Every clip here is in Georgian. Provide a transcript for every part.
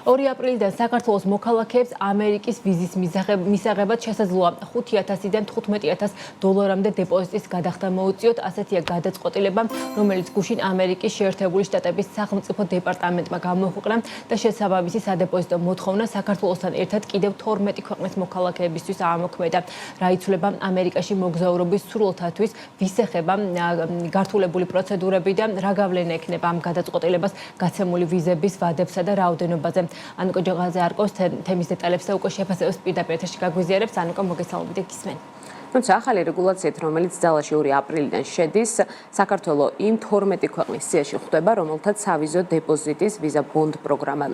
2 აპრილიდან საქართველოს მოქალაქეებს ამერიკის ვიზის მისაღებად შესაძლოა $5,000-დან $15,000 დეპოზიტის გადახდა მოუწიოთ. ასეთია გადაწყვეტილება, რომელიც გუშინ ამერიკის შეერთებული შტატების სახელმწიფო დეპარტამენტმა გამოაქვეყნა და შესაბამისი სადეპოზიტო მოთხოვნა საქართველოსთან ერთად კიდევ 12 ქვეყნის მოქალაქეებისთვის აამოქმედა. რა იცვლება ამერიკაში მოგზაურობის სრულთათვის, ვის ეხება გართულებული პროცედურები და რა გავლენა ექნება ამ გადაწყვეტილებას გაცემული ვიზების ვადებსა და რაოდენობაზე. ანუკო ჯოღაძე არკოს თემის დეტალებს და უკვე შეფასებებს პირდაპირ ეთერში გაგვიზიარებს. ანუკო, მოგესალმებით და გისმენ. თუმცა ახალი რეგულაციით, რომელიც ძალაში 2 აპრილიდან შედის, საქართველო იმ 12 ქვეყნის სიაში ხვდება, რომელთაც სავიზო დეპოზიტის ვიზა ბონდ პროგრამა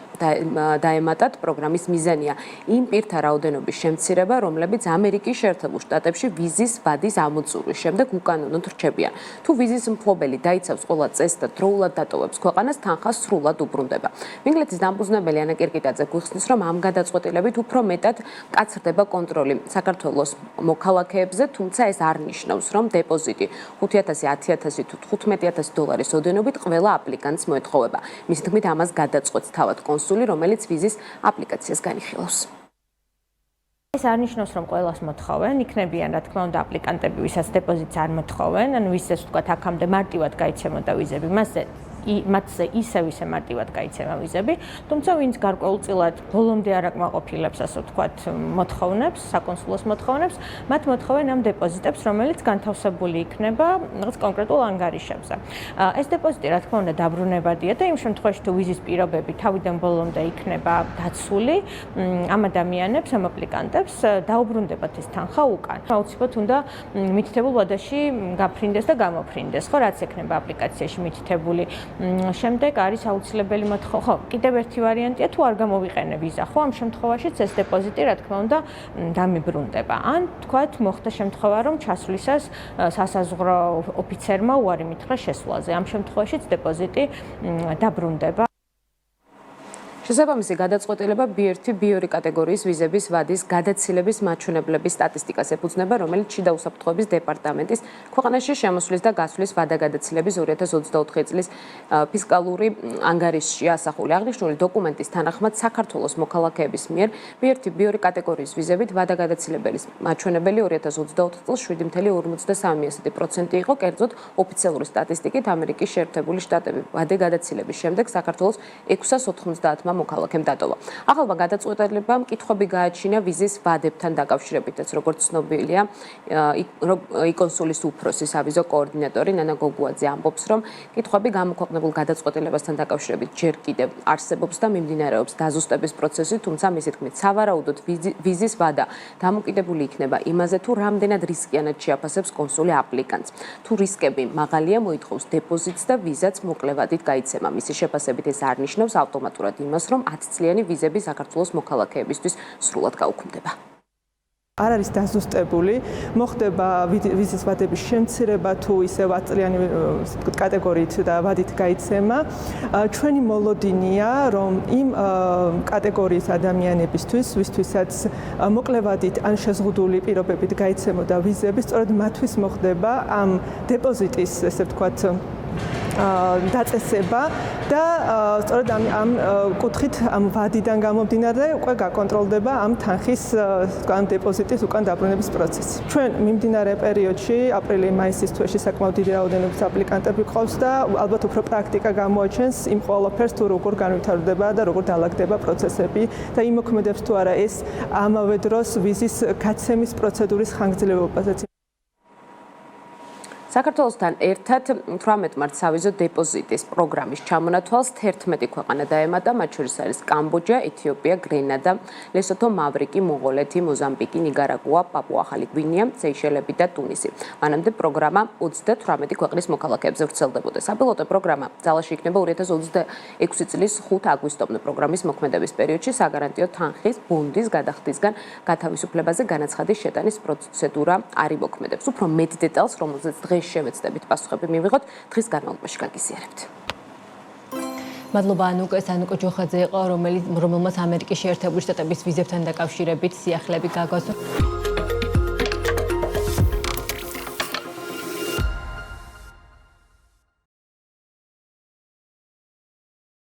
დაემატათ. პროგრამის მიზანია იმ პირთა რაოდენობის შემცირება, რომლებიც ამერიკის შეერთებულ შტატებში ვიზის ვადის ამოწურვის შემდეგ უკანონოდ რჩებიან. თუ ვიზის მფლობელი დაიცავს ყველა წესს და დროულად დატოვებს ქვეყანას, თანხა სრულად უბრუნდება. ინგლისის დამფუძნებელი ანა კირკიტაძე გვიხსნის, რომ ამ გადაწყვეტილებით უფრო მეტად მკაცრდება კონტროლი საქართველოს მოქალაქეებს. თუმცა ეს არ ნიშნავს, რომ დეპოზიტი $5,000, $10,000 თუ $15,000 ოდენობით ყველა აპლიკანტს მოეთხოვება. მის თქმით, ამას გადაწყვეტს თავად კონსული, რომელიც ვიზის აპლიკაციას განიხილავს. ეს არ ნიშნავს, რომ ყველას მოთხოვენ, იქნებიან, რა თქმა უნდა, აპლიკანტები, ვისაც დეპოზიტს არ მოთხოვენ, ანუ ვისაც თქვათ აქამდე მარტივად გაიცემოდა ვიზები, მათზე ისე მარტივად გაიცემა ვიზები, თუმცა ვინც გარკვეულწილად ბოლომდე არ აკმაყოფილებს, ასე ვთქვათ, მოთხოვნებს, საკონსულოს მოთხოვნებს, მათ მოთხოვენ ამ დეპოზიტებს, რომელიც განთავსებული იქნება რაღაც კონკრეტულ ანგარიშებზე. ეს დეპოზიტი, რა თქმა უნდა, დაბრუნებადია და იმ შემთხვევაში, თუ ვიზის პირობები თავიდან ბოლომდე იქნება დაცული, ამ ადამიანებს, ამ აპლიკანტებს დაუბრუნდებათ ეს თანხა უკან. აუცილებლად უნდა მითითებულ ვადაში გაფრინდეს და გამოფრინდეს, ხო, რაც ექნება აპლიკაციაში მითითებული. შემდეგ არის აუცილებელი მოთხოვნა. ხო, კიდევ ერთი ვარიანტია, თუ არ გამოვიყენე ვიზა, ხო, ამ შემთხვევაშიც ეს დეპოზიტი, რა თქმა უნდა, დამიბრუნდება. ან თქვათ, მოხდა შემთხვევა, რომ ჩასვლისას სასაზღვრო ოფიცერმა უარი მითხრა შესვლაზე. ამ შემთხვევაშიც დეპოზიტი დაბრუნდება. შესაბამისი გადაწყვეტილება B1, B2 კატეგორიის ვიზების ვადის გადაცილების მაჩვენებლების სტატისტიკას ეფუძნება, რომელიც შიდა უსაფრთხოების დეპარტამენტის ქვეყანაში შემოსვლის და გასვლის ვადა გადაცილების 2024 წლის ფისკალური ანგარიშში ასახული. აღნიშნული დოკუმენტის თანახმად საქართველოს მოქალაქეების მიერ B1, B2 კატეგორიის ვიზებით ვადა გადაცილებების მაჩვენებელი 2024 წელს 7.53% იყო, კერძოდ ოფიციალური სტატისტიკით ამერიკის შეერთებული შტატები ვადა გადაცილების შემდეგ საქართველოს 690 მოქალაქემ დატოვა. ახალმა გადაწყვეტილებამ კითხვები გააჩინა ვიზის ვადებთან დაკავშირებითაც, როგორც ცნობილია, იკონსულის უფროსი სავიზო კოორდინატორი ნანა გოგუაძე ამბობს, რომ კითხვები გამოქვეყნებულ გადაწყვეტილებასთან დაკავშირებით ჯერ კიდევ არსებობს და მიმდინარეობს დაზუსტების პროცესი, თუმცა მისი თქმით, სავარაუდოდ ვიზის ვადა დამოკიდებული იქნება იმაზე, თუ რამდენად რისკიანად შეაფასებს კონსული აპლიკანტს. თუ რისკები მაღალია, მოითხოვს დეპოზიტს და ვიზაც მოკლე ვადით გაიცემა. მისი შეფასებით ეს არ ნიშნავს ავტომატურად იმას, რომ 10 წლიანი ვიზები საქართველოს მოქალაქეებისთვის სრულად გაუქმდება. არ არის დაზუსტებული, მოხდება ვიზის ვადების შემცირება თუ ისე 10 წლიანი კატეგორიით და ვადით გაიცემა. ჩვენი მოლოდინია, რომ იმ კატეგორიის ადამიანებისთვის, ვისთვისაც მოკლე ვადით ან შეზღუდული პირობებით გაიცემოდა ვიზები, სწორედ მათთვის მოხდება ამ დეპოზიტის, ესე ვთქვათ, დაწესება და სწორედ ამ კუთხით ამ ვადიდან გამომდინარე უკვე გაკონტროლდება ამ თანხის ამ დეპოზიტის უკან დაბრუნების პროცესი. ჩვენ მიმდინარე პერიოდში აპრილი-მაისის თვეში საკმაოდ დიდი რაოდენობის აპლიკანტები ყავს და ალბათ უფრო პრაქტიკა გამოაჩენს იმ ყველაფერს, თუ როგორ განვითარდება და როგორ დაალაგდება პროცესები და იმოქმედებს თუ არა ეს ამავე დროს ვიზის გაცემის პროცედურის ხანგრძლივობაზე. საქართველოსთან ერთად 18 მარტს სავიზო დეპოზიტის პროგრამის ჩამონათვალს 11 ქვეყანა დაემატა, მათ შორის არის კამბოჯა, ეთიოპია, გრენადა, ლესოთო, მავრიკი, მონღოლეთი, მოზამბიკი, ნიგარაგუა, პაპუა-ახალი გვინეა, სეიშელები და ტუნისი. მანამდე პროგრამა 38 ქვეყნის მოქალაქეებზე ვრცელდებოდა. საპილოტო პროგრამა ძალაში იქნება 2026 წლის 5 აგვისტომდე. პროგრამის მოქმედების პერიოდში საგარანტიო თანხის, ბონდის გადახდისგან გათავისუფლებაზე განაცხადის შეტანის პროცედურა არ იმოქმედებს. უფრო მეტ დეტალს, რომელზეც შევეცდებით პასუხები მივიღოთ, დღის განმავლობაში გაგიზიარებთ. მადლობა ანუკო ჯოხაძე იყო, რომელმაც ამერიკის შეერთებული შტატების ვიზებთან დაკავშირებით სიახლეები გაგვასწორა.